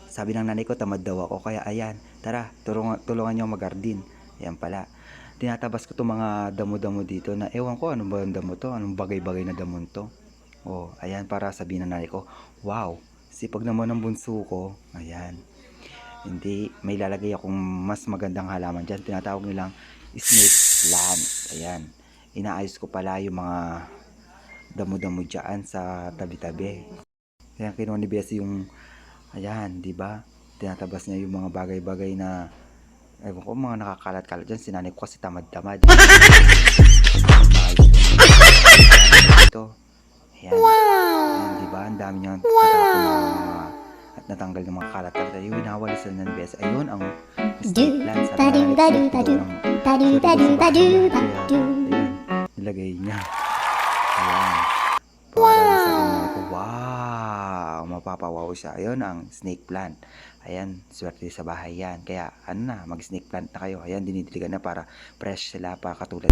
Sabi ng nanay ko, tamad daw ako. Kaya ayan, tara, tulungan niyo mag-garden. Ayan pala. Tinatabas ko itong mga damo-damo dito na ewan ko ano ba ang damo to. Anong bagay-bagay na damo to. Oh, ayan para sabihin ng nanay ko, wow, sipag naman ng bunso ko. Ayan. Hindi, may lalagay akong mas magandang halaman dyan. Tinatawag nilang snake plant. Ayan. Inaayos ko pala yung mga damo-damo dyan sa tabi-tabi. Kaya kinuha ni Bessie yung, ayan, di ba? Tinatabas niya yung mga bagay-bagay na, ewan ko, mga nakakalat-kalat dyan. Sinanay ko kasi tamad-tamad. Ito. Ayan. Ayan, di ba? Ang dami niyang natapon na at natanggal ng mga kalat-kalat. Yung winawalisan ng Bessie. Ayun, ang snake plant. Sabi na ayan, nilagay niya. Ayan. Para sabi ko, wow, mapapawaw siya. Ayun ang snake plant. Ayan, swerte sa bahay yan. Kaya, ano na, mag-snake plant na kayo. Ayan, dinidiligan na para fresh sila, para katulad.